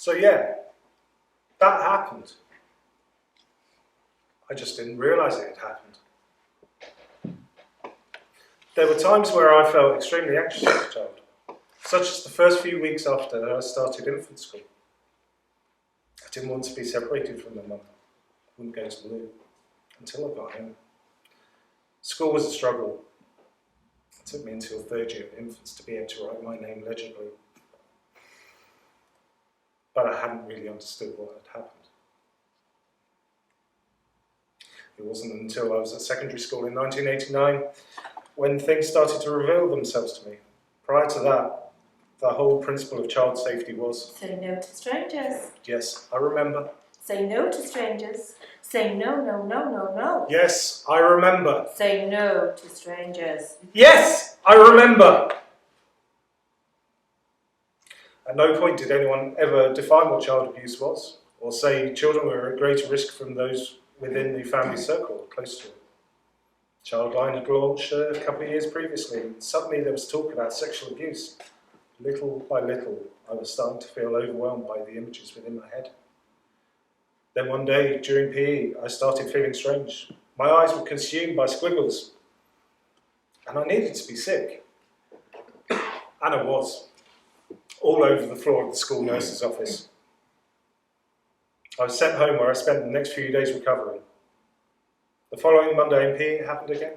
So yeah, that happened. I just didn't realise it had happened. There were times where I felt extremely anxious as a child, such as the first few weeks after I started infant school. I didn't want to be separated from my mum. I wouldn't go to the loo until I got home. School was a struggle. It took me until third year of infants to be able to write my name legibly. But I hadn't really understood what had happened. It wasn't until I was at secondary school in 1989 when things started to reveal themselves to me. Prior to that, the whole principle of child safety was... Say no to strangers. Yes, I remember. Say no to strangers. Say no, no, no, no, no. Yes, I remember. Say no to strangers. Yes, I remember. At no point did anyone ever define what child abuse was, or say children were at greater risk from those within the family circle or close to it. Childline had launched a couple of years previously, and suddenly there was talk about sexual abuse. Little by little, I was starting to feel overwhelmed by the images within my head. Then one day, during PE, I started feeling strange. My eyes were consumed by squiggles, and I needed to be sick. And I was, all over the floor of the school nurse's office. I was sent home where I spent the next few days recovering. The following Monday in PE, it happened again.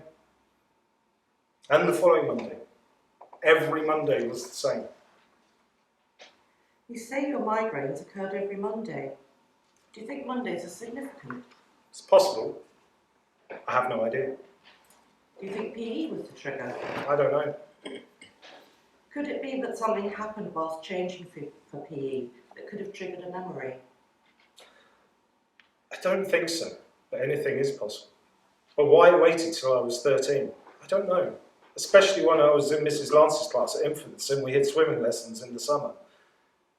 And the following Monday. Every Monday was the same. You say your migraines occurred every Monday. Do you think Mondays are significant? It's possible. I have no idea. Do you think PE was the trigger? I don't know. Could it be that something happened whilst changing for PE that could have triggered a memory? I don't think so, but anything is possible. But why I waited till I was 13? I don't know. Especially when I was in Mrs. Lance's class at infants and we had swimming lessons in the summer.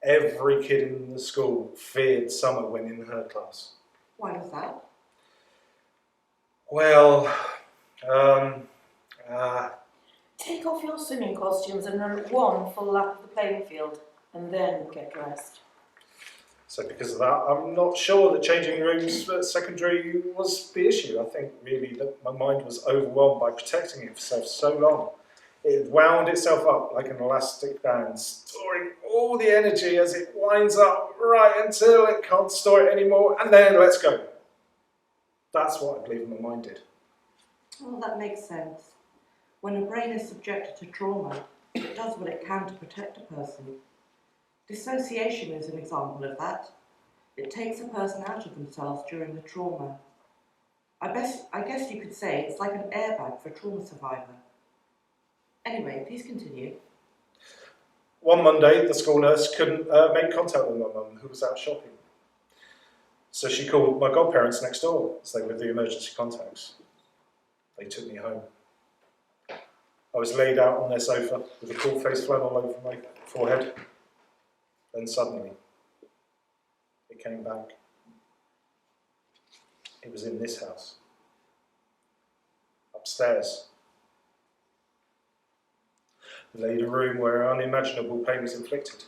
Every kid in the school feared summer when in her class. Why was that? Well, Take off your swimming costumes and run one full lap of the playing field, and then get dressed. so because of that, I'm not sure that changing rooms at secondary was the issue. I think really that my mind was overwhelmed by protecting itself so long. It wound itself up like an elastic band, storing all the energy as it winds up right until it can't store it anymore, and then let's go. That's what I believe my mind did. Well, that makes sense. When a brain is subjected to trauma, it does what it can to protect a person. Dissociation is an example of that. It takes a person out of themselves during the trauma. I guess you could say it's like an airbag for a trauma survivor. Anyway, please continue. One Monday, the school nurse couldn't make contact with my mum, who was out shopping. So she called my godparents next door, as they were the emergency contacts. They took me home. I was laid out on their sofa with a cool face flannel over my forehead. Then suddenly, it came back. It was in this house. Upstairs. Laid a room where unimaginable pain was inflicted.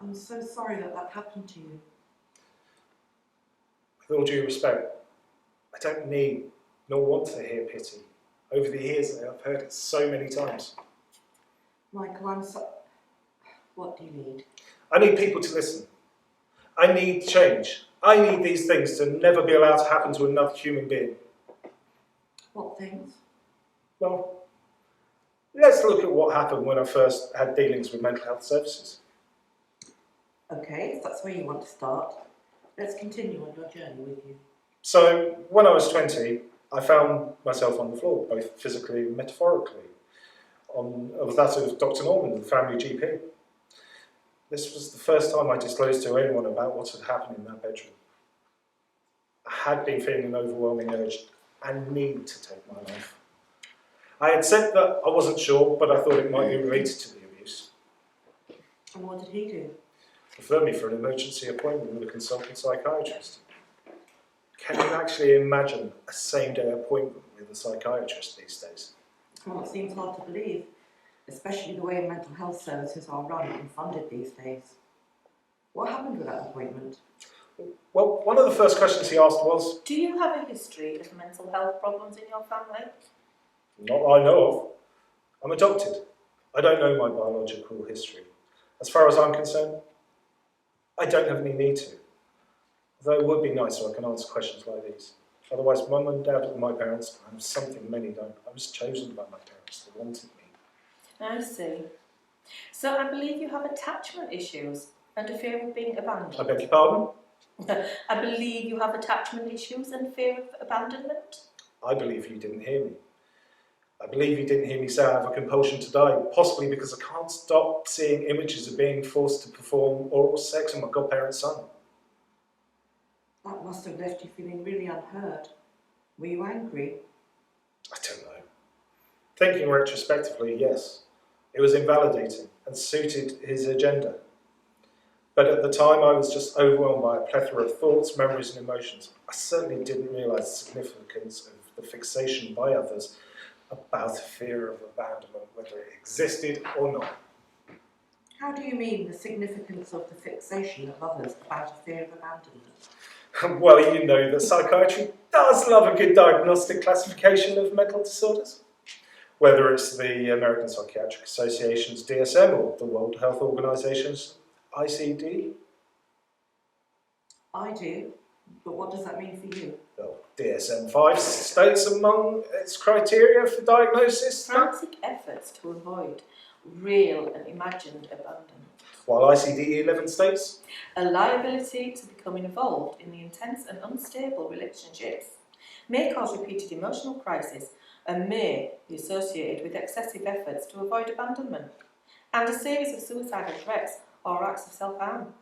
I'm so sorry that that happened to you. With all due respect, I don't need nor want to hear pity. Over the years, I've heard it so many times. Michael, I'm so... What do you need? I need people to listen. I need change. I need these things to never be allowed to happen to another human being. What things? Well, let's look at what happened when I first had dealings with mental health services. Okay, if that's where you want to start, let's continue on your journey with you. So, when I was 20, I found myself on the floor, both physically and metaphorically, on that of Dr. Norman, the family GP. This was the first time I disclosed to anyone about what had happened in that bedroom. I had been feeling an overwhelming urge and need to take my life. I had said that I wasn't sure, but I thought it might be related to the abuse. And what did he do? Referred me for an emergency appointment with a consultant psychiatrist. Can you actually imagine a same-day appointment with a psychiatrist these days? Well, it seems hard to believe, especially the way mental health services are run and funded these days. What happened with that appointment? Well, one of the first questions he asked was, Do you have a history of mental health problems in your family? not that I know of. I'm adopted. I don't know my biological history. As far as I'm concerned, I don't have any need to. Though it would be nice so I can answer questions like these. Otherwise, Mum and Dad are my parents. I'm something many don't. I was chosen by my parents. They wanted me. I see. So I believe you have attachment issues and a fear of being I abandoned. beg your pardon? I believe you have attachment issues and fear of abandonment. I believe you didn't hear me. I believe you didn't hear me say I have a compulsion to die, possibly because I can't stop seeing images of being forced to perform oral sex on my godparent's son. That must have left you feeling really unheard. Were you angry? I don't know. Thinking retrospectively, yes. It was invalidating and suited his agenda. But at the time, I was just overwhelmed by a plethora of thoughts, memories and emotions. I certainly didn't realise the significance of the fixation by others about a fear of abandonment, whether it existed or not. How do you mean the significance of the fixation of others about a fear of abandonment? Well, you know that psychiatry does love a good diagnostic classification of mental disorders. Whether it's the American Psychiatric Association's DSM or the World Health Organization's ICD. I do, but what does that mean for you? Well, DSM-5 states among its criteria for diagnosis, Frantic efforts to avoid real and imagined abandonment. while ICD-11 states, A liability to become involved in the intense and unstable relationships may cause repeated emotional crisis and may be associated with excessive efforts to avoid abandonment and a series of suicidal threats or acts of self-harm.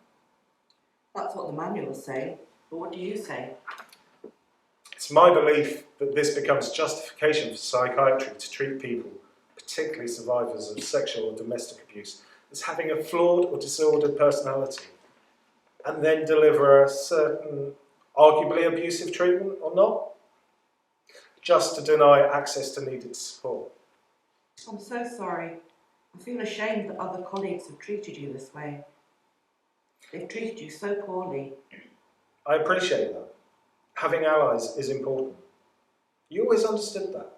That's what the manuals say, but what do you say? it's my belief that this becomes justification for psychiatry to treat people, particularly survivors of sexual or domestic abuse, as having a flawed or disordered personality, and then deliver a certain arguably abusive treatment or not, just to deny access to needed support. I'm so sorry. I feel ashamed that other colleagues have treated you this way. They've treated you so poorly. I appreciate that. Having allies is important. You always understood that.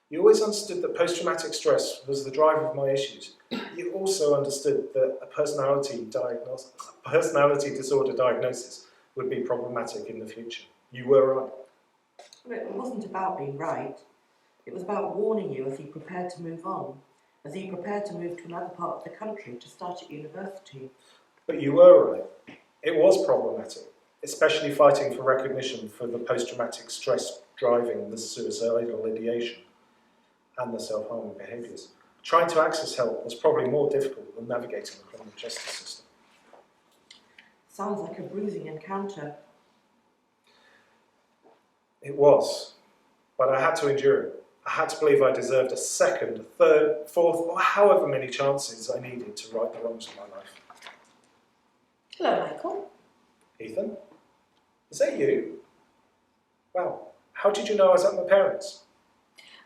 You always understood that post-traumatic stress was the driver of my issues. You also understood that a personality disorder diagnosis would be problematic in the future. You were right. But it wasn't about being right. It was about warning you as you prepared to move on, as you prepared to move to another part of the country to start at university. But you were right. It was problematic, especially fighting for recognition for the post-traumatic stress driving the suicidal ideation and the self-harming behaviours. Trying to access help was probably more difficult than navigating the criminal justice system. Sounds like a bruising encounter. It was, but I had to endure it. I had to believe I deserved a second, third, fourth, or however many chances I needed to right the wrongs of my life. Hello, Michael. Ethan? Is that you? Wow, how did you know I was at my parents'?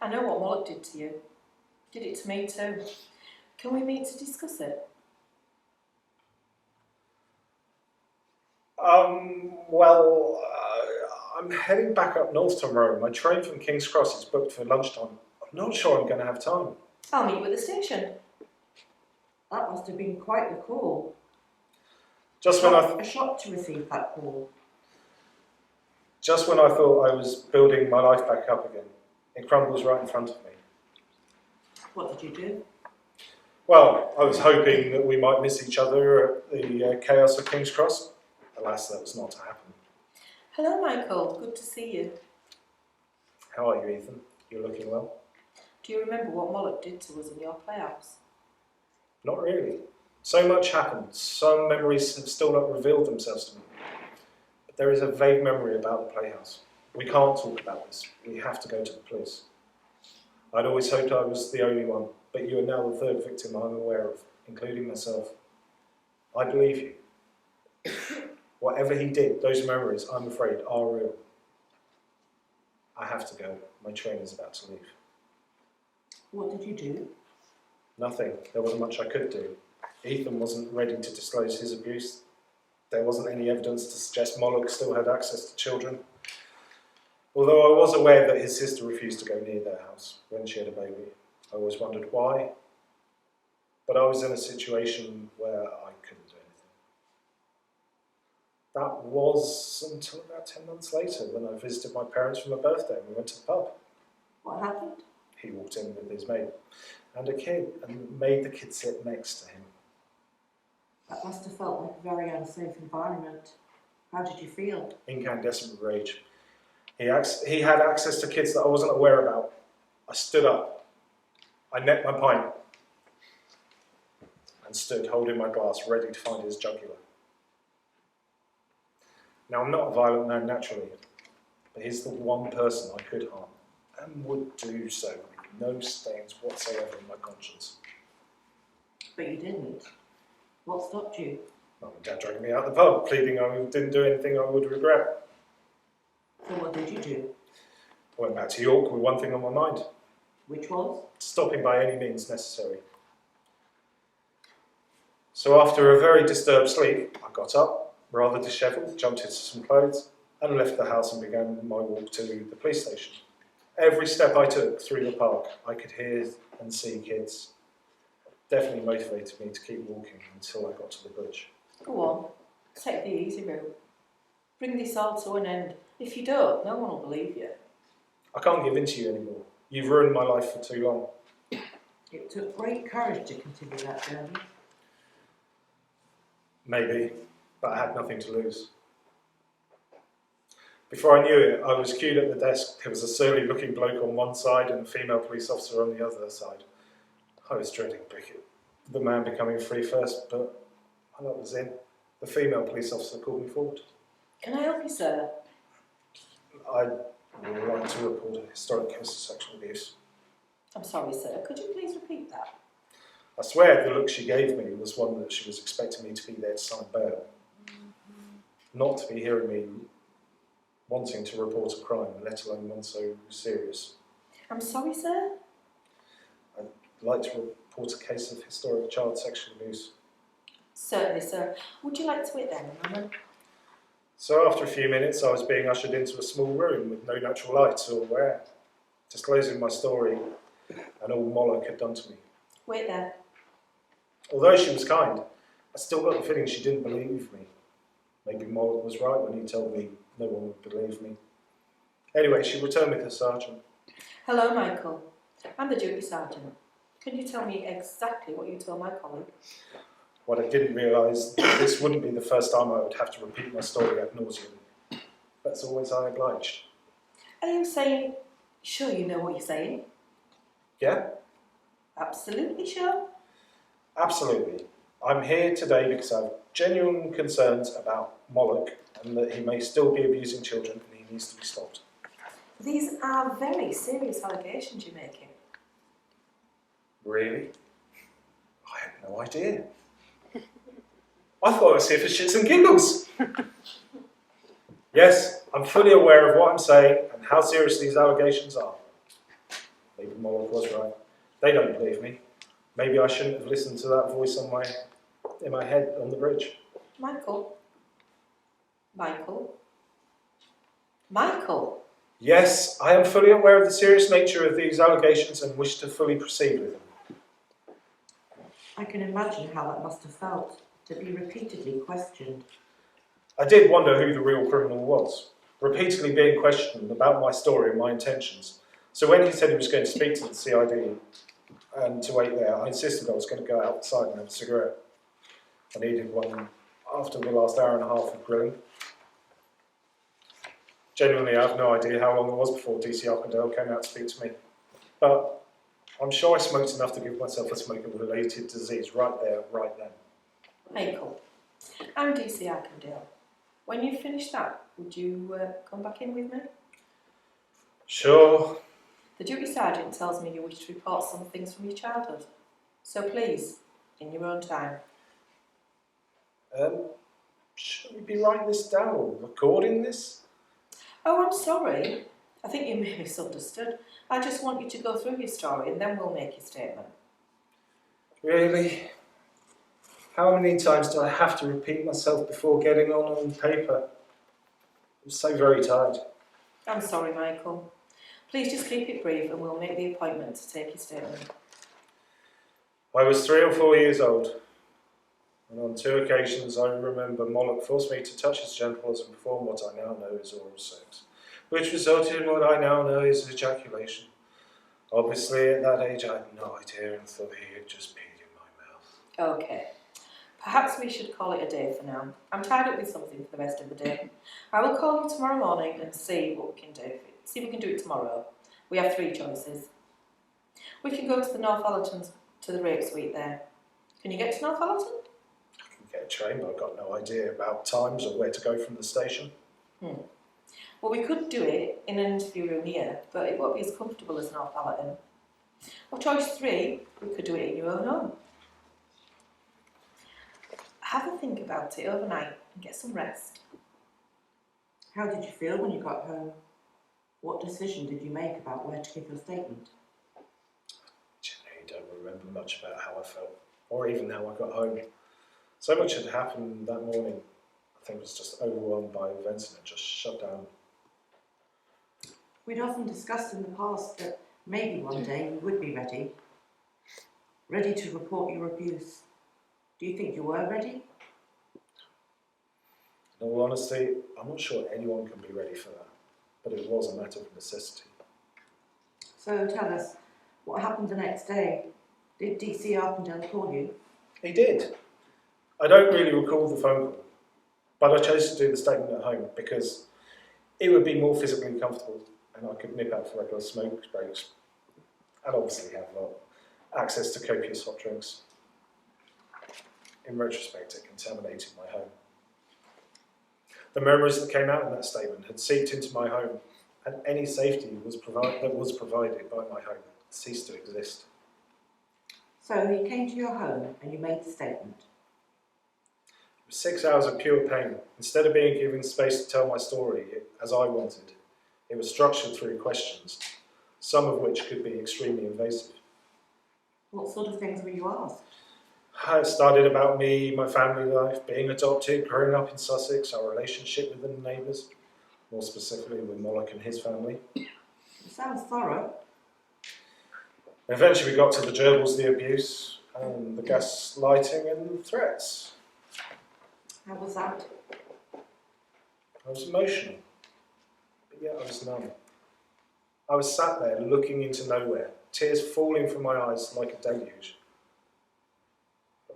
I know what Mullet did to you. Did it to me too. Can we meet to discuss it? I'm heading back up north tomorrow. My train from King's Cross is booked for lunchtime. I'm not sure I'm going to have time. I'll meet you at the station. That must have been quite the call. Just when A shock to receive that call. I thought I was building my life back up again, it crumbles right in front of me. What did you do? Well, I was hoping that we might miss each other at the chaos of King's Cross. Alas, that was not to happen. Hello, Michael. Good to see you. How are you, Ethan? You're looking well? Do you remember what Mullet did to us in your playhouse? Not really. So much happened. Some memories have still not revealed themselves to me. But there is a vague memory about the playhouse. We can't talk about this. We have to go to the police. I'd always hoped I was the only one, but you are now the third victim I'm aware of, including myself. I believe you. Whatever he did, those memories, I'm afraid, are real. I have to go. My train is about to leave. What did you do? Nothing. There wasn't much I could do. Ethan wasn't ready to disclose his abuse. There wasn't any evidence to suggest Moloch still had access to children. Although I was aware that his sister refused to go near their house when she had a baby, I always wondered why. But I was in a situation where I couldn't do anything. That was until about 10 months later when I visited my parents for my birthday and we went to the pub. What happened? He walked in with his mate and a kid and made the kid sit next to him. That must have felt like a very unsafe environment. How did you feel? Incandescent rage. He had access to kids that I wasn't aware about. I stood up. I necked my pint and stood holding my glass ready to find his jugular. Now, I'm not a violent man naturally, but he's the one person I could harm and would do so with no stains whatsoever in my conscience. But you didn't. What stopped you? Mum and Dad dragged me out of the pub, pleading I didn't do anything I would regret. So what did you do? I went back to York with one thing on my mind: Which was? stopping by any means necessary. So after a very disturbed sleep, I got up, rather dishevelled, jumped into some clothes, and left the house and began my walk to the police station. Every step I took through the park, I could hear and see kids. Definitely motivated me to keep walking until I got to the bridge. Go on, take the easy route. Bring this all to an end. If you don't, no one will believe you. I can't give in to you anymore. You've ruined my life for too long. It took great courage to continue that journey. Maybe, but I had nothing to lose. Before I knew it, I was queued at the desk. There was a surly-looking bloke on one side and a female police officer on the other side. I was dreading the man becoming free first, but when that was in, the female police officer called me forward. Can I help you, sir? I'd like to report a historic case of sexual abuse. I'm sorry, sir. Could you please repeat that? I swear the look she gave me was one that she was expecting me to be there to sign bail. Not to be hearing me wanting to report a crime, let alone one so serious. I'm sorry, sir. I'd like to report a case of historic child sexual abuse. Certainly, sir. Would you like to wait there a moment? So after a few minutes, I was being ushered into a small room with no natural light or air, disclosing my story and all Moloch had done to me. Wait there. Although she was kind, I still got the feeling she didn't believe me. Maybe Moloch was right when he told me no one would believe me. Anyway, she returned with her sergeant. Hello, Michael. I'm the duty sergeant. Can you tell me exactly what you told my colleague? What I didn't realise, this wouldn't be the first time I would have to repeat my story ad nauseum. That's always I obliged. Are you saying, sure you know what you're saying? Yeah? Absolutely sure? Absolutely. I'm here today because I have genuine concerns about Moloch and that he may still be abusing children and he needs to be stopped. These are very serious allegations you're making. Really? I had no idea. I thought I was here for shits and giggles. Yes, I'm fully aware of what I'm saying and how serious these allegations are. Maybe Moloch was right. They don't believe me. Maybe I shouldn't have listened to that voice in my head on the bridge. Michael? Michael? Michael? Yes, I am fully aware of the serious nature of these allegations and wish to fully proceed with them. I can imagine how that must have felt, to be repeatedly questioned. I did wonder who the real criminal was, repeatedly being questioned about my story and my intentions. So when he said he was going to speak to the CID and to wait there, I insisted I was going to go outside and have a cigarette. I needed one after the last hour and a half of grilling. Genuinely, I have no idea how long it was before DC Arkandale came out to speak to me. But I'm sure I smoked enough to give myself a smoking-related disease right there, right then. Michael, I'm DC Arkandale. When you finish that, would you come back in with me? Sure. The duty sergeant tells me you wish to report some things from your childhood. So please, in your own time. Should we be writing this down or recording this? Oh, I'm sorry. I think you may have misunderstood. I just want you to go through your story and then we'll make your statement. Really? How many times do I have to repeat myself before getting on paper? I'm so very tired. I'm sorry, Michael. Please just keep it brief and we'll make the appointment to take your statement. I was 3 or 4 years old, and on 2 occasions I remember Moloch forced me to touch his genitals and perform what I now know is oral sex, which resulted in what I now know is ejaculation. Obviously, at that age I had no idea and thought he had just peed in my mouth. Okay. Perhaps we should call it a day for now. I'm tied up with something for the rest of the day. I will call you tomorrow morning and see what we can do. See if we can do it tomorrow. We have 3 choices. We can go to the Northallertons, to the rape suite there. Can you get to Northallerton? I can get a train, but I've got no idea about times or where to go from the station. Well, we could do it in an interview room here, but it won't be as comfortable as Northallerton. Or choice 3, we could do it in your own home. Have a think about it overnight and get some rest. How did you feel when you got home? What decision did you make about where to give your statement? Genuinely don't remember much about how I felt, or even how I got home. So much had happened that morning. I think I was just overwhelmed by events and it just shut down. We'd often discussed in the past that maybe one day you would be ready to report your abuse. Do you think you were ready? In all honesty, I'm not sure anyone can be ready for that, but it was a matter of necessity. So tell us, what happened the next day? Did DC Arpendale call you? He did. I don't really recall the phone call, but I chose to do the statement at home because it would be more physically comfortable and I could nip out for regular smoke breaks and obviously have access to copious hot drinks. In retrospect, it contaminated my home. The memories that came out in that statement had seeped into my home, and any safety that was provided by my home ceased to exist. So he came to your home and you made the statement. It was 6 hours of pure pain. Instead of being given space to tell my story as I wanted, it was structured through questions, some of which could be extremely invasive. What sort of things were you asked? It started about me, my family life, being adopted, growing up in Sussex, our relationship with the neighbours, more specifically with Moloch and his family. It sounds thorough. Eventually we got to the gerbils, the abuse, and the gaslighting and threats. How was that? I was emotional, but yet I was numb. I was sat there looking into nowhere, tears falling from my eyes like a deluge.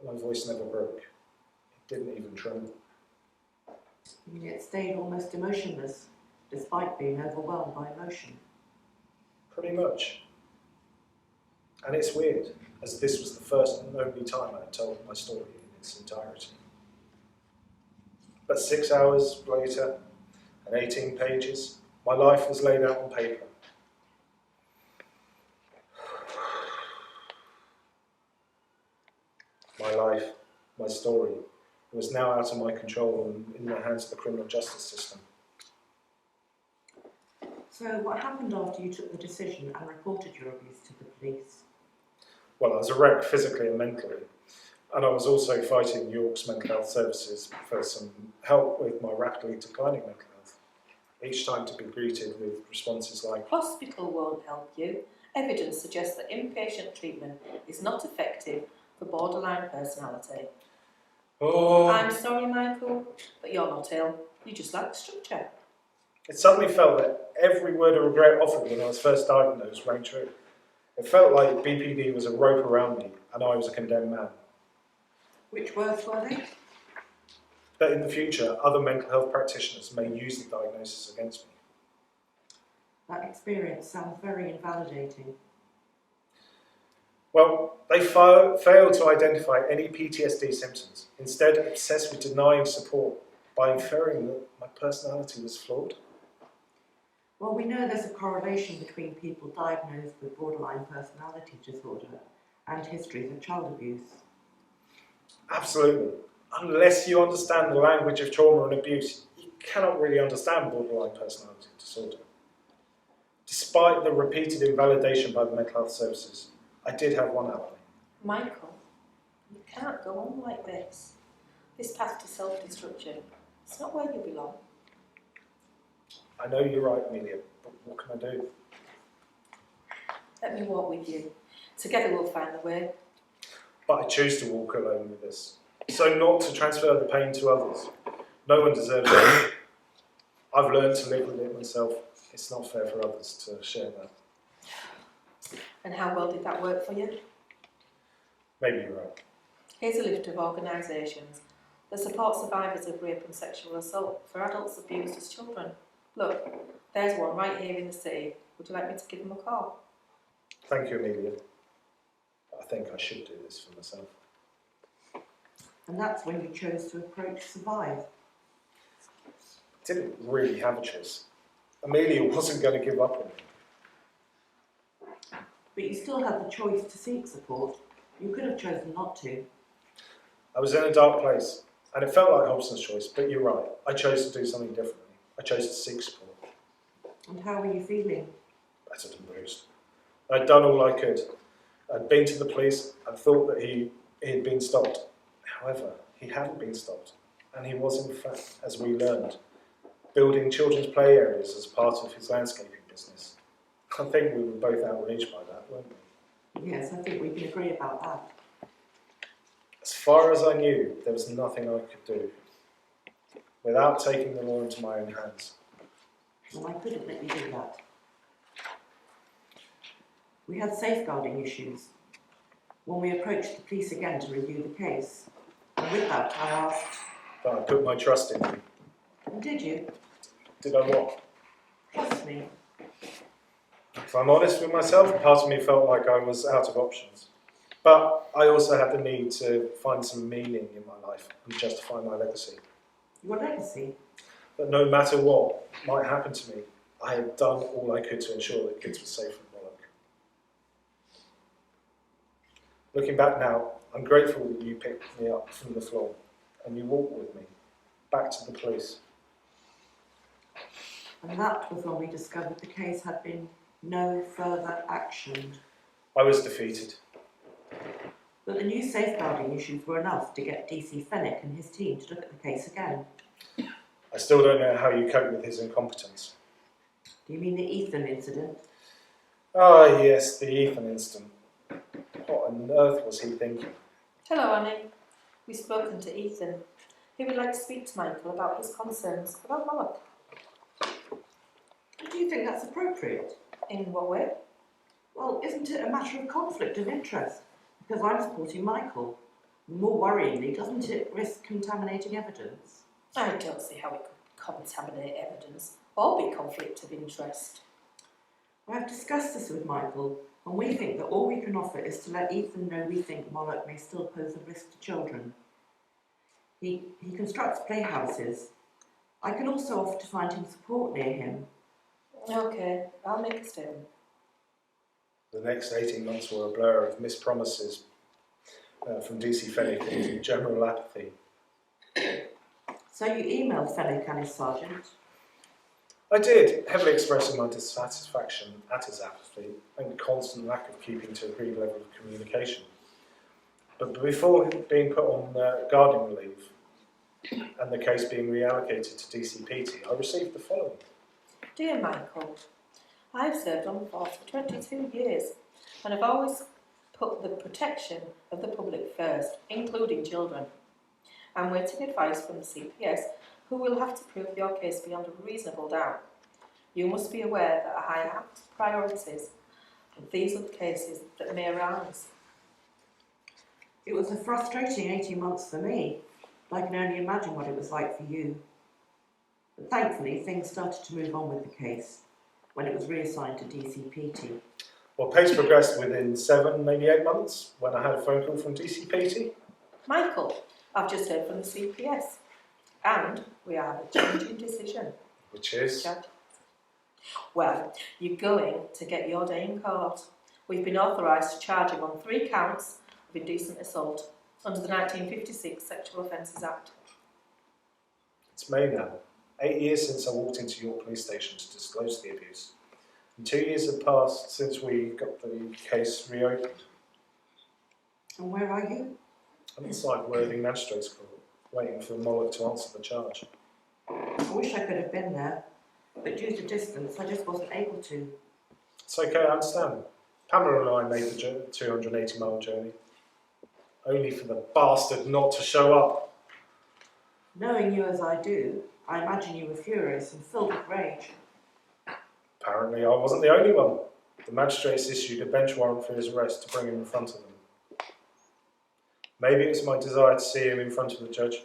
My voice never broke. It didn't even tremble. And yet stayed almost emotionless, despite being overwhelmed by emotion. Pretty much. And it's weird, as this was the first and only time I had told my story in its entirety. But 6 hours later, and 18 pages, my life was laid out on paper. My life, my story, was now out of my control and in the hands of the criminal justice system. So what happened after you took the decision and reported your abuse to the police? Well, I was a wreck physically and mentally, and I was also fighting York's mental health services for some help with my rapidly declining mental health, each time to be greeted with responses like, Hospital won't help you. Evidence suggests that inpatient treatment is not effective for borderline personality. oh, I'm sorry, Michael, but you're not ill. You just lack structure. It suddenly felt that every word of regret offered when I was first diagnosed rang true. It felt like BPD was a rope around me and I was a condemned man. Which words were they? That in the future, other mental health practitioners may use the diagnosis against me. That experience sounds very invalidating. Well, they failed to identify any PTSD symptoms, instead obsessed with denying support by inferring that my personality was flawed. Well, we know there's a correlation between people diagnosed with borderline personality disorder and histories of child abuse. Absolutely. Unless you understand the language of trauma and abuse, you cannot really understand borderline personality disorder. Despite the repeated invalidation by the mental health services, I did have one ally. Michael, You can't go on like this. This path to self-destruction, it's not where you belong. I know you're right, Amelia, but what can I do? Let me walk with you. Together we'll find the way. But I choose to walk alone with this, so not to transfer the pain to others. No one deserves it. I've learned to live with it myself. It's not fair for others to share that. And how well did that work for you? Maybe you're right. Here's a list of organisations that support survivors of rape and sexual assault for adults abused as children. Look, there's one right here in the city. Would you like me to give them a call? Thank you, Amelia. I think I should do this for myself. And that's when you chose to approach Survive. I didn't really have a choice. Amelia wasn't going to give up on me. But you still had the choice to seek support. You could have chosen not to. I was in a dark place, and it felt like Hobson's choice, but you're right. I chose to do something differently. I chose to seek support. And how were you feeling? Battered and bruised. I'd done all I could. I'd been to the police and thought that he had been stopped. However, he hadn't been stopped, and he was, in fact, as we learned, building children's play areas as part of his landscaping business. I think we were both outraged by that, weren't we? Yes, I think we can agree about that. As far as I knew, there was nothing I could do without taking the law into my own hands. And I couldn't let you do that. We had safeguarding issues. When we approached the police again to review the case, and with that I asked, But I put my trust in you. and did you? Did I what? Trust me. If I'm honest with myself, part of me felt like I was out of options. But I also had the need to find some meaning in my life and justify my legacy. Your legacy? That no matter what might happen to me, I had done all I could to ensure that kids were safe from Moloch. Looking back now, I'm grateful that you picked me up from the floor and you walked with me back to the police. And that was when we discovered the case had been no further actioned. I was defeated. But the new safeguarding issues were enough to get DC Fenwick and his team to look at the case again. I still don't know how you cope with his incompetence. Do you mean the Ethan incident? Ah, yes, the Ethan incident. What on earth was he thinking? Hello, Annie. We've spoken to Ethan. He would like to speak to Michael about his concerns about Moloch. Do you think that's appropriate? In what way? Well, isn't it a matter of conflict of interest? Because I'm supporting Michael. More worryingly, doesn't it risk contaminating evidence? I don't see how it could contaminate evidence or be conflict of interest. I've discussed this with Michael, and we think that all we can offer is to let Ethan know we think Moloch may still pose a risk to children. He constructs playhouses. I can also offer to find him support near him. Okay, I'll make a statement. The next 18 months were a blur of missed promises from DC Fenwick and general apathy. So you emailed Fenwick and his sergeant? I did, heavily expressing my dissatisfaction at his apathy and constant lack of keeping to agreed level of communication. But before being put on guardian leave and the case being reallocated to DCPT, I received the following. Dear Michael, I've served on the force for 22 years and have always put the protection of the public first, including children. I'm waiting advice from the CPS, who will have to prove your case beyond a reasonable doubt. You must be aware that I have priorities, and these are the cases that may arise. It was a frustrating 18 months for me. I can only imagine what it was like for you. But thankfully, things started to move on with the case when it was reassigned to DCPT. Well, pace progressed within 7, maybe 8 months when I had a phone call from DCPT. Michael, I've just heard from the CPS, and we have a change in decision. Which is? Well, you're going to get your day in court. We've been authorised to charge him on 3 counts of indecent assault under the 1956 Sexual Offences Act. It's May now. 8 years since I walked into your police station to disclose the abuse. And 2 years have passed since we got the case reopened. And where are you? I'm inside Worthing Magistrates Court, waiting for Moloch to answer the charge. I wish I could have been there, but due to distance, I just wasn't able to. It's okay, I understand. Pamela and I made the 280-mile journey, only for the bastard not to show up. Knowing you as I do, I imagine you were furious and filled with rage. Apparently I wasn't the only one. The magistrates issued a bench warrant for his arrest to bring him in front of them. Maybe it was my desire to see him in front of the judge.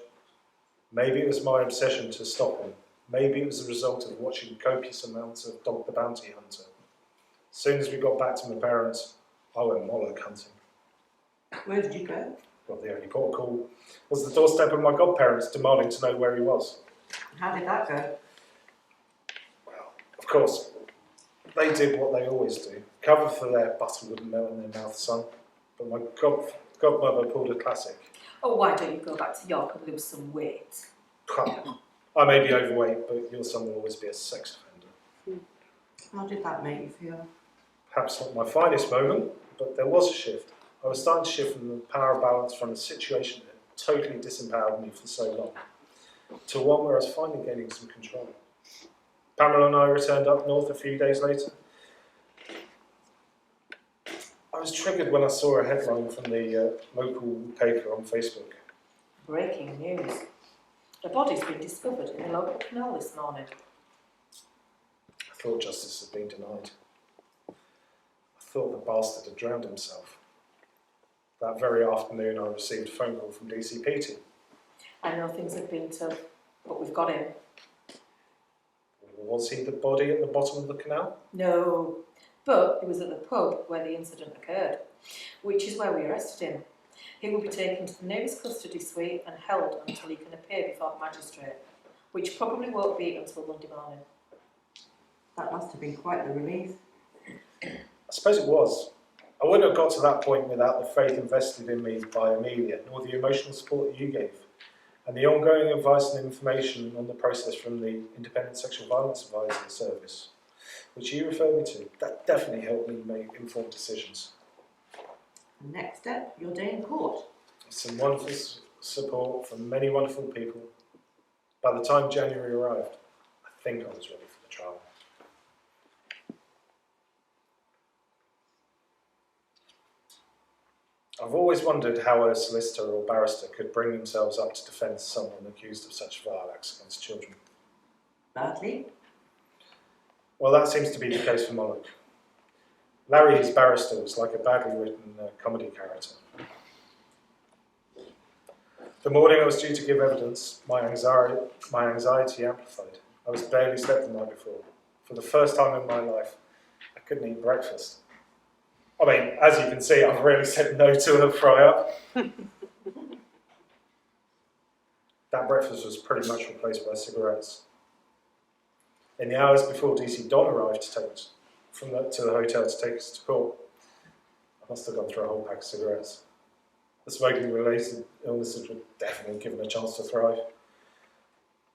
Maybe it was my obsession to stop him. Maybe it was the result of watching copious amounts of Dog the Bounty Hunter. As soon as we got back to my parents, I went Moloch hunting. Where did you go? Well, the only port of call was the doorstep of my godparents, demanding to know where he was. How did that go? Well, of course, they did what they always do. Covered for their butter wouldn't melt in their mouth, son. But my godmother pulled a classic. Oh, why don't you go back to York and lose some weight? I may be overweight, but your son will always be a sex offender. How did that make you feel? Perhaps not my finest moment, but there was a shift. I was starting to shift from the power balance from a situation that totally disempowered me for so long to one where I was finally gaining some control. Pamela and I returned up north a few days later. I was triggered when I saw a headline from the local paper on Facebook. Breaking news. A body's been discovered in the local canal this morning. I thought justice had been denied. I thought the bastard had drowned himself. That very afternoon I received a phone call from DCPT. I know things have been tough, but we've got him. Was he the body at the bottom of the canal? No, but he was at the pub where the incident occurred, which is where we arrested him. He will be taken to the nearest custody suite and held until he can appear before the magistrate, which probably won't be until Monday morning. That must have been quite the relief. I suppose it was. I wouldn't have got to that point without the faith invested in me by Amelia, nor the emotional support that you gave, and the ongoing advice and information on the process from the Independent Sexual Violence Advisory Service, which you referred me to. That definitely helped me make informed decisions. Next step, your day in court. Some wonderful support from many wonderful people. By the time January arrived, I think I was ready for the trial. I've always wondered how a solicitor or barrister could bring themselves up to defend someone accused of such vile acts against children. Badly? Well, that seems to be the case for Moloch. Larry, his barrister, was like a badly written comedy character. The morning I was due to give evidence, my anxiety amplified. I was barely slept the night before. For the first time in my life, I couldn't eat breakfast. I mean, as you can see, I've really said no to a fry-up. That breakfast was pretty much replaced by cigarettes. In the hours before DC Don arrived to take us to the hotel to take us to court, I must have gone through a whole pack of cigarettes. The smoking-related illnesses were definitely given a chance to thrive.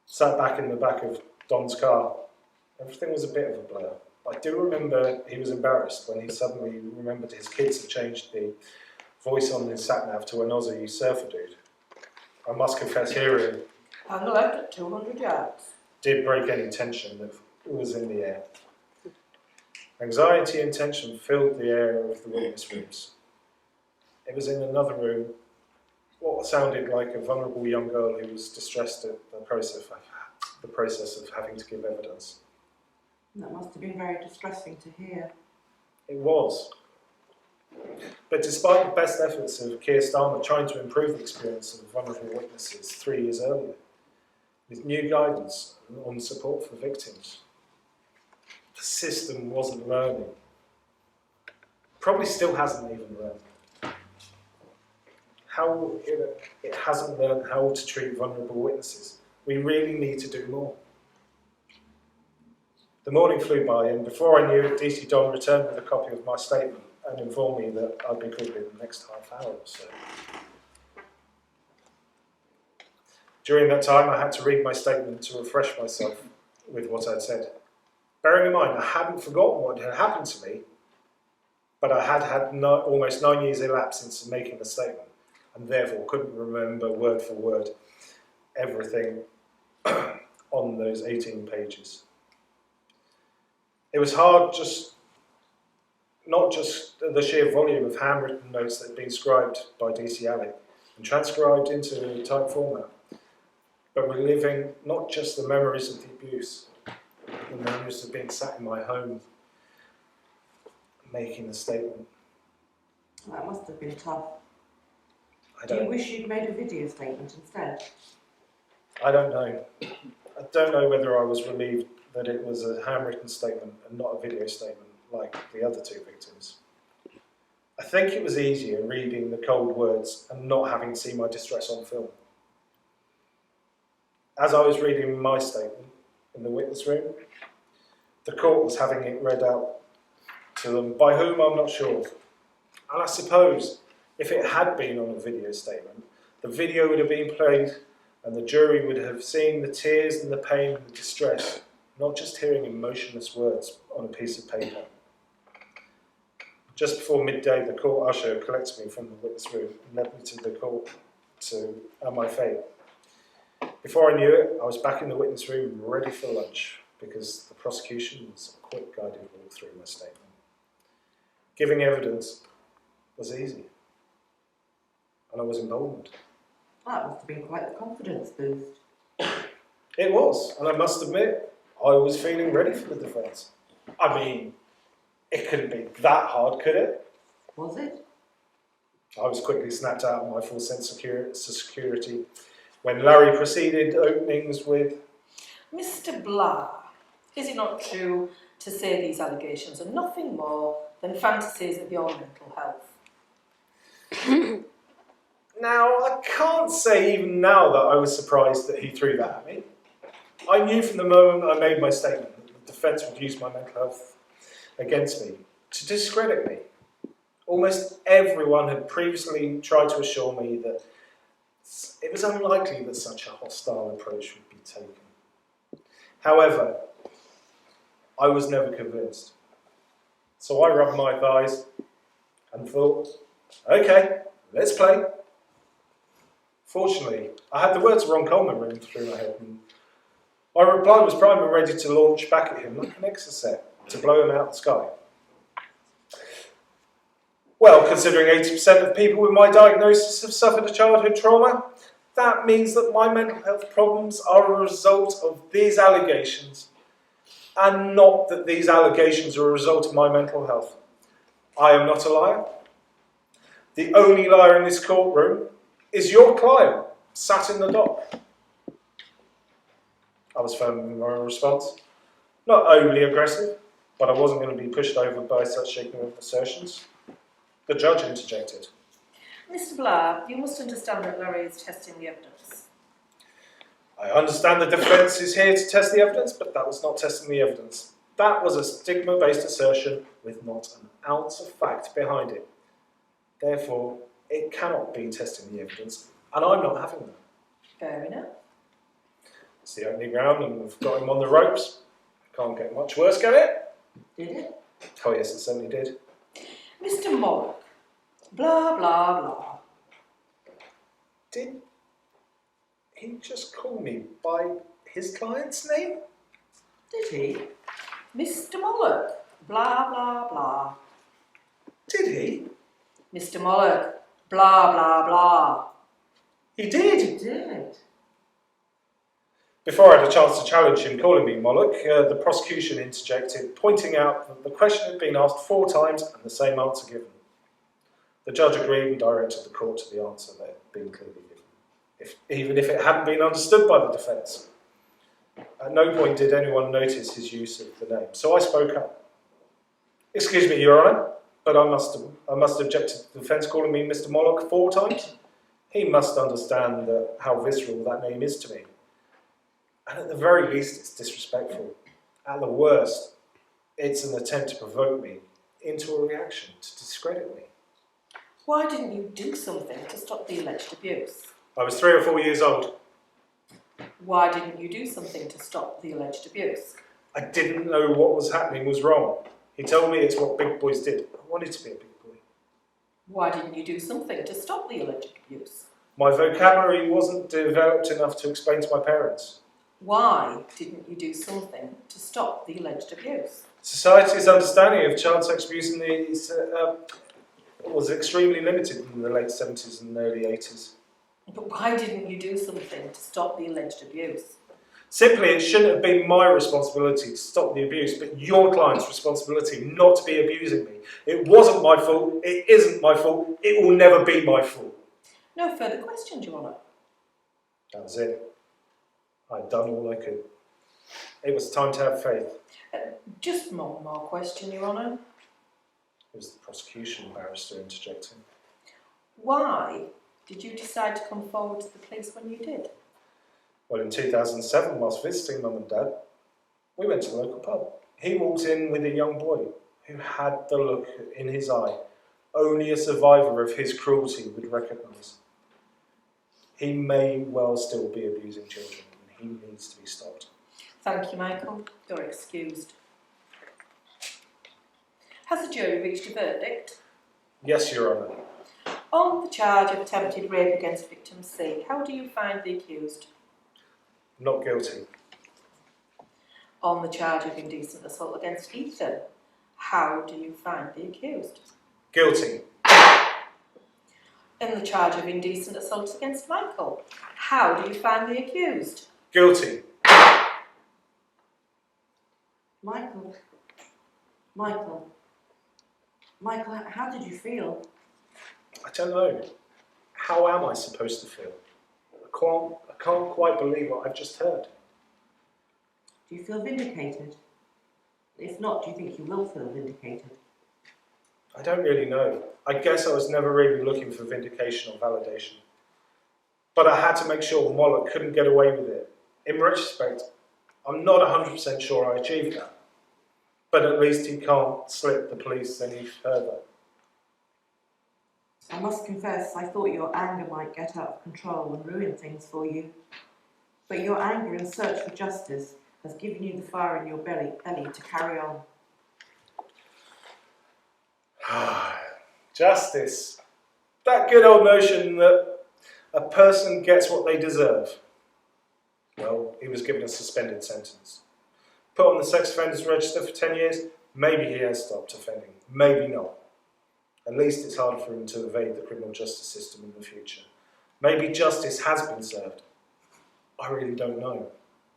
Sat back in the back of Don's car. Everything was a bit of a blur. I do remember he was embarrassed when he suddenly remembered his kids had changed the voice on his sat-nav to an Aussie surfer dude. I must confess hearing Hang left at 200 yards. did break any tension that was in the air. Anxiety and tension filled the air of the witness rooms. It was in another room, what sounded like a vulnerable young girl who was distressed at the process of having to give evidence. That must have been very distressing to hear. It was. But despite the best efforts of Keir Starmer trying to improve the experience of vulnerable witnesses 3 years earlier, with new guidance on support for victims, the system wasn't learning. Probably still hasn't even learned. It hasn't learned how to treat vulnerable witnesses. We really need to do more. The morning flew by, and before I knew it, DC Don returned with a copy of my statement and informed me that I'd be called in the next half hour or so. During that time, I had to read my statement to refresh myself with what I'd said. Bearing in mind, I hadn't forgotten what had happened to me, but I had almost 9 years elapsed since making the statement. and therefore couldn't remember word for word everything on those 18 pages. It was hard, not just the sheer volume of handwritten notes that had been scribed by D.C. Alec and transcribed into type format, but reliving not just the memories of the abuse, the memories of being sat in my home, making a statement. That must have been tough. I Do you don't, wish you'd made a video statement instead? I don't know. I don't know whether I was relieved that it was a handwritten statement and not a video statement like the other two victims. I think it was easier reading the cold words and not having to see my distress on film. As I was reading my statement in the witness room, the court was having it read out to them, by whom I'm not sure. And I suppose if it had been on a video statement, the video would have been played and the jury would have seen the tears and the pain and the distress, not just hearing emotionless words on a piece of paper. Just before midday, the court usher collected me from the witness room and led me to the court to my fate. Before I knew it, I was back in the witness room ready for lunch because the prosecution was a quick guided walk through my statement. Giving evidence was easy, and I was emboldened. That must have been quite the confidence boost. It was, and I must admit, I was feeling ready for the defence. I mean, it couldn't be that hard, could it? Was it? I was quickly snapped out of my full sense of security when Larry proceeded openings with, Mr. Blah, is it not true to say these allegations are nothing more than fantasies of your mental health? Now, I can't say even now that I was surprised that he threw that at me. I knew from the moment I made my statement that the defence would use my mental health against me to discredit me. Almost everyone had previously tried to assure me that it was unlikely that such a hostile approach would be taken. However, I was never convinced. So I rubbed my thighs and thought, okay, let's play. Fortunately, I had the words of Ron Coleman running through my head, and my reply was primed and ready to launch back at him like an exocet to blow him out of the sky. Well, considering 80% of people with my diagnosis have suffered a childhood trauma, that means that my mental health problems are a result of these allegations, and not that these allegations are a result of my mental health. I am not a liar. The only liar in this courtroom is your client, sat in the dock. I was firm in my response. Not overly aggressive, but I wasn't going to be pushed over by such ignorant assertions. The judge interjected. Mr. Blah, you must understand that Larry is testing the evidence. I understand the defence is here to test the evidence, but that was not testing the evidence. That was a stigma-based assertion with not an ounce of fact behind it. Therefore, it cannot be testing the evidence, and I'm not having that. Fair enough. It's the opening round, and we've got him on the ropes. Can't get much worse, can it? Did it? Oh yes, it certainly did. Mr. Morlock, blah, blah, blah. Did he just call me by his client's name? Did he? Mr. Morlock, blah, blah, blah. Did he? Mr. Morlock, blah, blah, blah. He did. He did. Before I had a chance to challenge him calling me Moloch, the prosecution interjected, pointing out that the question had been asked 4 times and the same answer given. The judge agreed and directed the court to the answer that had been clearly given, even if it hadn't been understood by the defence. At no point did anyone notice his use of the name, so I spoke up. Excuse me, Your Honour, but I must object to the defence calling me Mr. Moloch 4 times. He must understand how visceral that name is to me. And at the very least, it's disrespectful. At the worst, it's an attempt to provoke me into a reaction, to discredit me. Why didn't you do something to stop the alleged abuse? I was 3 or 4 years old. Why didn't you do something to stop the alleged abuse? I didn't know what was happening was wrong. He told me it's what big boys did. I wanted to be a big boy. Why didn't you do something to stop the alleged abuse? My vocabulary wasn't developed enough to explain to my parents. Why didn't you do something to stop the alleged abuse? Society's understanding of child sex abuse was extremely limited in the late 70s and early 80s. But why didn't you do something to stop the alleged abuse? Simply, it shouldn't have been my responsibility to stop the abuse, but your client's responsibility not to be abusing me. It wasn't my fault, it isn't my fault, it will never be my fault. No further questions, Your Honour. That was it. I'd done all I could. It was time to have faith. Just one more question, Your Honour. It was the prosecution barrister interjecting. Why did you decide to come forward to the police when you did? Well, in 2007, whilst visiting Mum and Dad, we went to the local pub. He walked in with a young boy who had the look in his eye only a survivor of his cruelty would recognise. He may well still be abusing children, and he needs to be stopped. Thank you, Michael. You're excused. Has the jury reached a verdict? Yes, Your Honour. On the charge of attempted rape against victim C, how do you find the accused? Not guilty. On the charge of indecent assault against Ethan, how do you find the accused? Guilty. In the charge of indecent assault against Michael, how do you find the accused? Guilty. Michael, how did you feel? I don't know. How am I supposed to feel? I can't quite believe what I've just heard. Do you feel vindicated? If not, do you think you will feel vindicated? I don't really know. I guess I was never really looking for vindication or validation. But I had to make sure Moloch couldn't get away with it. In retrospect, I'm not 100% sure I achieved that. But at least he can't slip the police any further. I must confess, I thought your anger might get out of control and ruin things for you. But your anger in search for justice has given you the fire in your belly to carry on. Justice. That good old notion that a person gets what they deserve. Well, he was given a suspended sentence. Put on the sex offenders register for 10 years, maybe he has stopped offending, maybe not. At least it's harder for him to evade the criminal justice system in the future. Maybe justice has been served. I really don't know.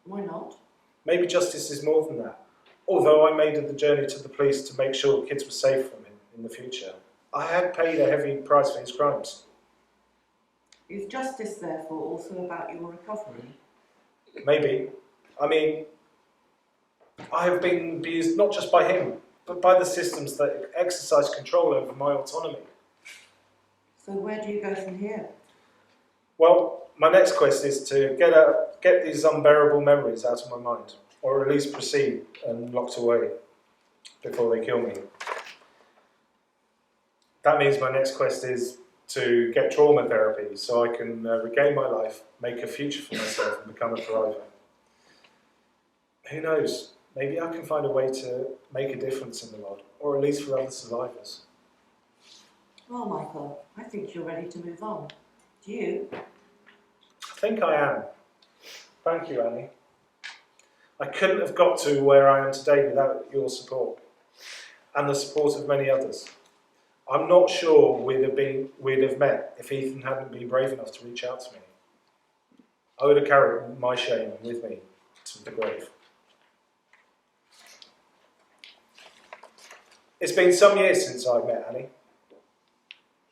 Why not? Maybe justice is more than that. Although I made the journey to the police to make sure kids were safe from him in the future, I had paid a heavy price for his crimes. Is justice, therefore, also about your recovery? Maybe. I mean, I have been abused not just by him, but by the systems that exercise control over my autonomy. So where do you go from here? Well, my next quest is to get these unbearable memories out of my mind, or at least proceed and locked away before they kill me. That means my next quest is to get trauma therapy so I can regain my life, make a future for myself and become a thriver. Who knows? Maybe I can find a way to make a difference in the world, or at least for other survivors. Well, Michael, I think you're ready to move on. Do you? I think I am. Thank you, Annie. I couldn't have got to where I am today without your support, and the support of many others. I'm not sure we'd have met if Ethan hadn't been brave enough to reach out to me. I would have carried my shame with me to the grave. It's been some years since I met Annie.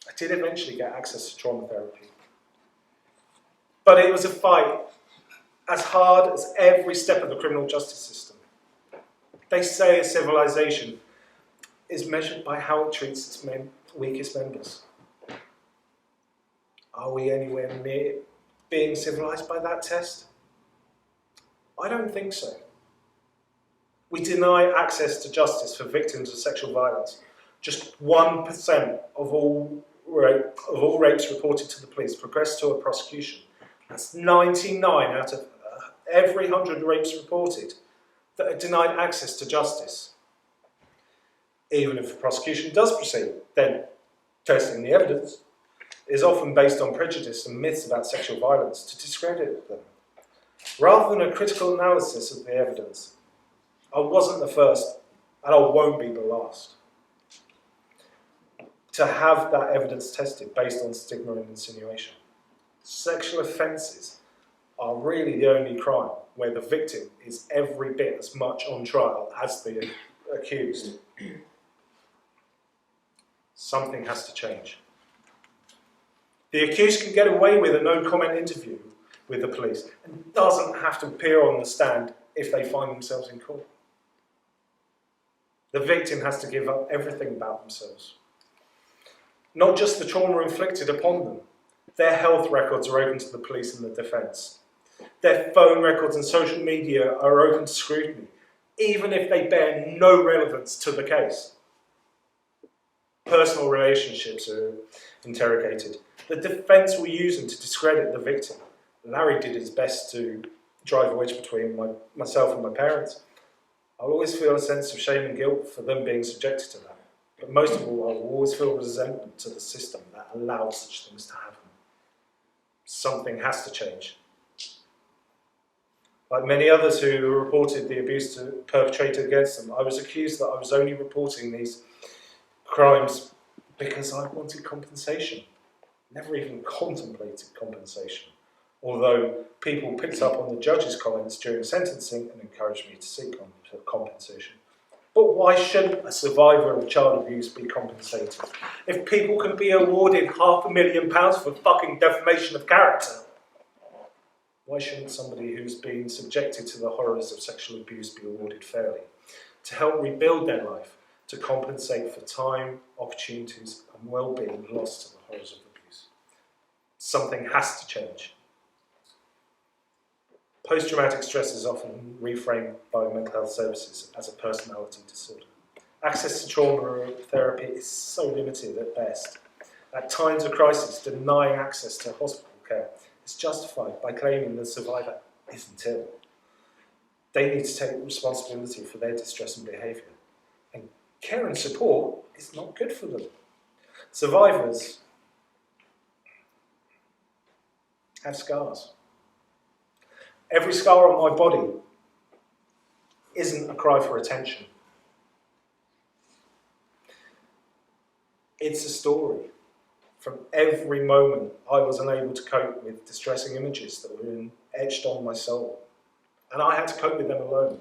I did eventually get access to trauma therapy. But it was a fight, as hard as every step of the criminal justice system. They say a civilization is measured by how it treats its weakest members. Are we anywhere near being civilized by that test? I don't think so. We deny access to justice for victims of sexual violence. Just 1% of all rapes reported to the police progress to a prosecution. That's 99 out of every 100 rapes reported that are denied access to justice. Even if the prosecution does proceed, then Testing the evidence is often based on prejudice and myths about sexual violence to discredit them, rather than a critical analysis of the evidence. I wasn't the first, and I won't be the last, to have that evidence tested based on stigma and insinuation. Sexual offences are really the only crime where the victim is every bit as much on trial as the accused. Something has to change. The accused can get away with a no-comment interview with the police and doesn't have to appear on the stand if they find themselves in court. The victim has to give up everything about themselves. Not just the trauma inflicted upon them. Their health records are open to the police and the defence. Their phone records and social media are open to scrutiny, even if they bear no relevance to the case. Personal relationships are interrogated. The defence will use them to discredit the victim. Larry did his best to drive a wedge between myself and my parents. I'll always feel a sense of shame and guilt for them being subjected to that. But most of all, I will always feel resentment to the system that allows such things to happen. Something has to change. Like many others who reported the abuse perpetrated against them, I was accused that I was only reporting these crimes because I wanted compensation. Never even contemplated compensation. Although people picked up on the judge's comments during sentencing and encouraged me to seek compensation. But why shouldn't a survivor of child abuse be compensated? If people can be awarded £500,000 for fucking defamation of character, why shouldn't somebody who's been subjected to the horrors of sexual abuse be awarded fairly? To help rebuild their life, to compensate for time, opportunities and well-being lost to the horrors of abuse. Something has to change. Post-traumatic stress is often reframed by mental health services as a personality disorder. Access to trauma therapy is so limited at best. At times of crisis, denying access to hospital care is justified by claiming the survivor isn't ill. They need to take responsibility for their distress and behaviour. And care and support is not good for them. Survivors have scars. Every scar on my body isn't a cry for attention. It's a story. From every moment I was unable to cope with distressing images that were etched on my soul. And I had to cope with them alone.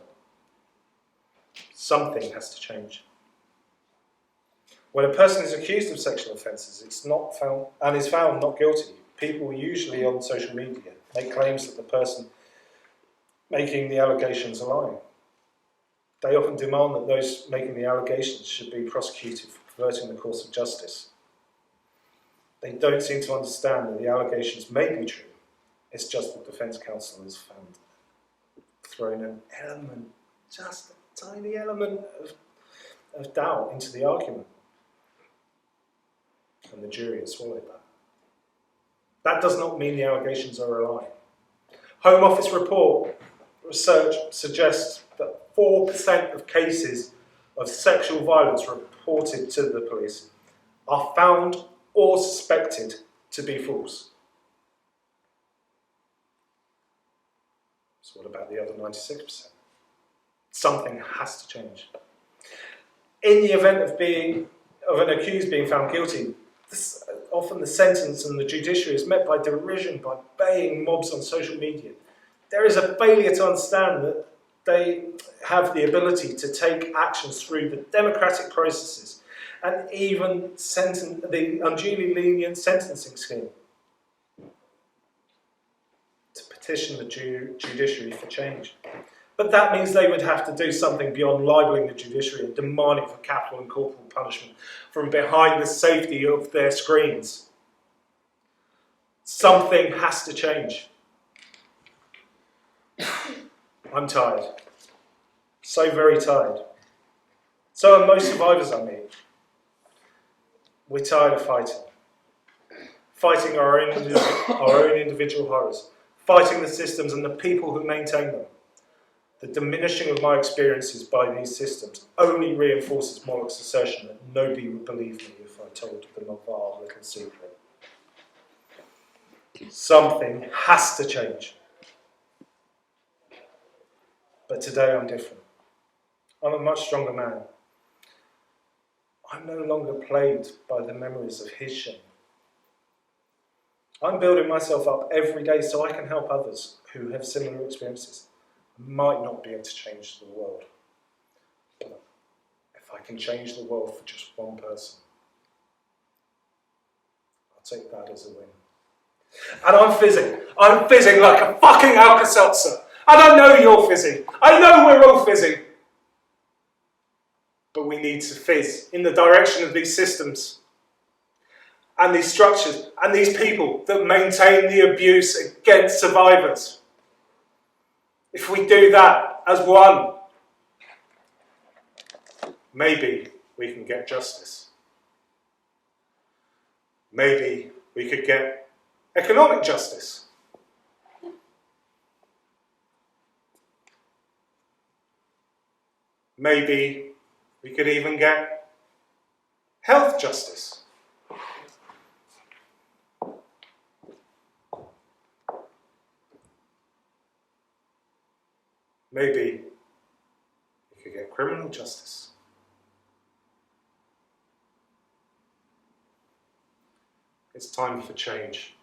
Something has to change. When a person is accused of sexual offences, is found not guilty, people usually on social media make claims that the person making the allegations are lying. They often demand that those making the allegations should be prosecuted for perverting the course of justice. They don't seem to understand that the allegations may be true. It's just the defence counsel has thrown an element, just a tiny element of doubt into the argument. And the jury has swallowed that. That does not mean the allegations are a lie. Home Office report research suggests that 4% of cases of sexual violence reported to the police are found or suspected to be false. So what about the other 96%? Something has to change. In the event of an accused being found guilty, often the sentence and the judiciary is met by derision, by baying mobs on social media. There is a failure to understand that they have the ability to take actions through the democratic processes and even the unduly lenient sentencing scheme to petition the judiciary for change. But that means they would have to do something beyond libelling the judiciary and demanding for capital and corporal punishment from behind the safety of their screens. Something has to change. I'm tired. So very tired. So are most survivors I meet. We're tired of fighting. Fighting our own individual horrors. Fighting the systems and the people who maintain them. The diminishing of my experiences by these systems only reinforces Moloch's assertion that nobody would believe me if I told them of our little secret. Something has to change. But today I'm different. I'm a much stronger man. I'm no longer plagued by the memories of his shame. I'm building myself up every day so I can help others who have similar experiences. I might not be able to change the world, but if I can change the world for just one person, I'll take that as a win. And I'm fizzing. I'm fizzing like a fucking Alka-Seltzer. And I know you're fizzing. I know we're all fizzing. But we need to fizz in the direction of these systems and these structures and these people that maintain the abuse against survivors. If we do that as one, maybe we can get justice. Maybe we could get economic justice. Maybe we could even get health justice. Maybe we could get criminal justice. It's time for change.